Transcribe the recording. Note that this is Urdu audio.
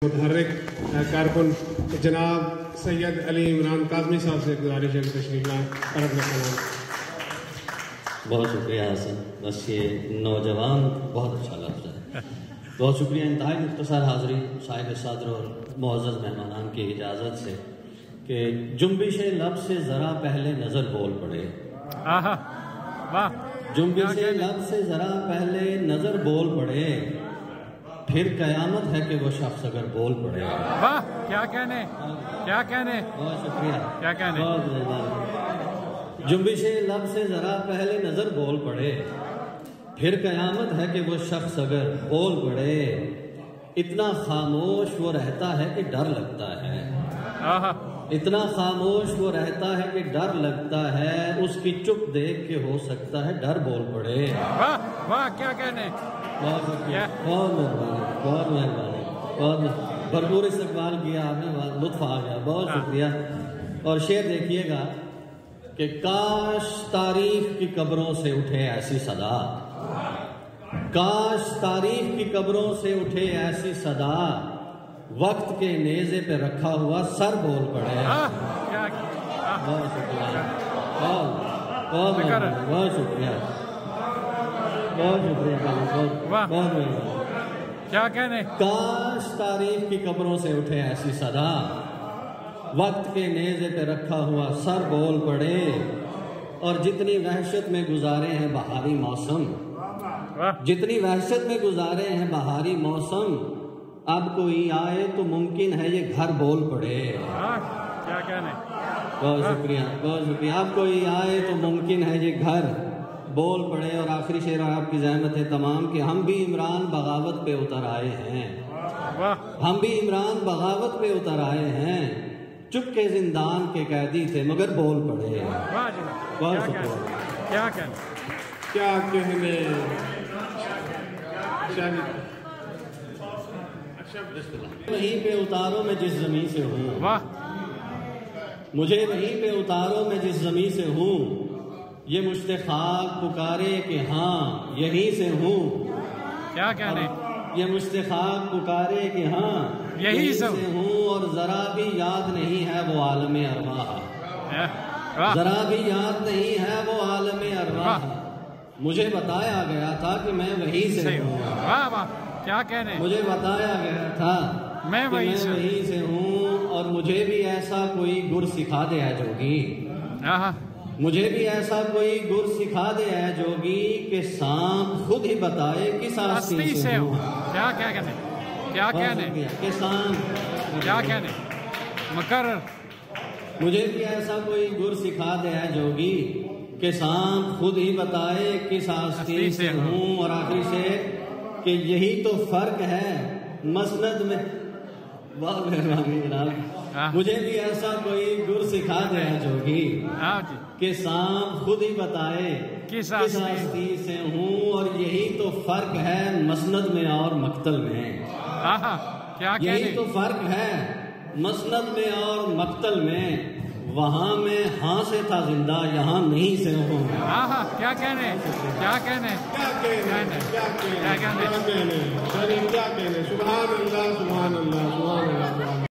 متحرک کارکن جناب سید علی عمران کاظمی صاحب سے گزارش ہے کہ تشریف لائیں اور اپنا سلام۔ بہت شکریہ حسن، بس یہ نوجوان بہت اچھا لفظ ہے۔ بہت شکریہ۔ انتہائی مختصر حاضری صاحب صدر اور معزز مہمانان کی اجازت سے کہ جنبش لب سے ذرا پہلے نظر بول پڑے۔ جنبش لب سے ذرا پہلے نظر بول پڑے، پھر قیامت ہے کہ وہ شخص اگر بول پڑے۔ واہ کیا کہنے، کیا کہنے، بہت شکریہ، کیا کہنے۔ بہت مہربانی۔ جنبش لب سے ذرا پہلے نظر بول پڑے، پھر قیامت ہے کہ وہ شخص اگر بول پڑے، اتنا خاموش وہ رہتا ہے کہ ڈر لگتا ہے۔ اتنا خاموش وہ رہتا ہے کہ ڈر لگتا ہے، اس کی چپ دیکھ کے ہو سکتا ہے ڈر بول پڑے۔ واہ واہ کیا کہنے۔ بہت شکریہ، بہت مہربانی، بہت مہربانی، بہت بھرپور استقبال کیا آپ نے، لطف آ گیا، بہت شکریہ۔ اور شعر دیکھیے گا کہ کاش تاریخ کی قبروں سے اٹھے ایسی صدا، کاش تاریخ کی قبروں سے اٹھے ایسی صدا، وقت کے نیزے پہ رکھا ہوا سر بول پڑے۔ بہت شکریہ، بہت مہربانی، بہت شکریہ، بہت شکریہ، بہت مہربانی۔ کیا کہنے۔ کاش تاریخ کی قبروں سے اٹھے ایسی صدا، وقت کے نیزے پہ رکھا ہوا سر بول پڑے، اور جتنی وحشت میں گزارے ہیں بہاری موسم، جتنی وحشت میں گزارے ہیں بہاری موسم، اب کوئی آئے تو ممکن ہے یہ گھر بول پڑے۔ کیا کہنے۔ بہت شکریہ، بہت شکریہ۔ اب کوئی آئے تو ممکن ہے یہ گھر بول پڑے۔ اور آخری شعر آپ کی زحمت ہے تمام کہ ہم بھی عمران بغاوت پہ اتر آئے ہیں، ہم بھی عمران بغاوت پہ اتر آئے ہیں، چپ کے زندان کے قیدی تھے مگر بول پڑے۔ بہت شکریہ۔ کیا کہنے، کیا کہنے۔ وہیں پہ اتارو میں جس زمین سے ہوں، مجھے وہیں پہ اتارو میں جس زمین سے ہوں، یہ مشت خاک پکارے کہ ہاں یہیں سے ہوں۔ کیا کہنے۔ یہ مشت خاک پکارے کہ ہاں یہیں سے ہوں، اور ذرا بھی یاد نہیں ہے وہ عالم ارواح، ذرا بھی یاد نہیں ہے وہ عالم ارواح، مجھے بتایا گیا تھا کہ میں وہیں سے ہوں۔ کیا کہنے۔ مجھے بتایا گیا تھا میں وہیں سے ہوں، اور مجھے بھی ایسا کوئی گر سکھا دے ہے جوگی، مجھے بھی ایسا کوئی گر سکھا دے ہے جوگی، کہ سانپ خود ہی بتائے کس آستین سے ہوں۔ کیا کہنے، کیا کہنے، کہ سانپ، کیا کہنے، مقرر۔ مجھے بھی ایسا کوئی گر سکھا دے ہے جوگی، کہ سانپ خود ہی بتائے کس آستین سے ہوں۔ اور آخری سے کہ یہی تو فرق ہے مسند میں۔ بہت مہربانی جناب۔ مجھے بھی ایسا کوئی گر سکھا دے ہے جوگی، کہ سانپ خود ہی بتائے کس آستین سے ہوں، اور یہی تو فرق ہے مسند میں اور مقتل میں۔ یہی تو فرق ہے مسند میں اور مقتل میں، وہاں میں ہاں سے تھا زندہ یہاں نہیں سے ہوں۔ کیا کہنے، کیا کہنے، کیا کہنے، کیا کہنے، کیا کہنے، کیا کہنے۔ سبحان اللہ، سبحان اللہ، سبحان اللہ۔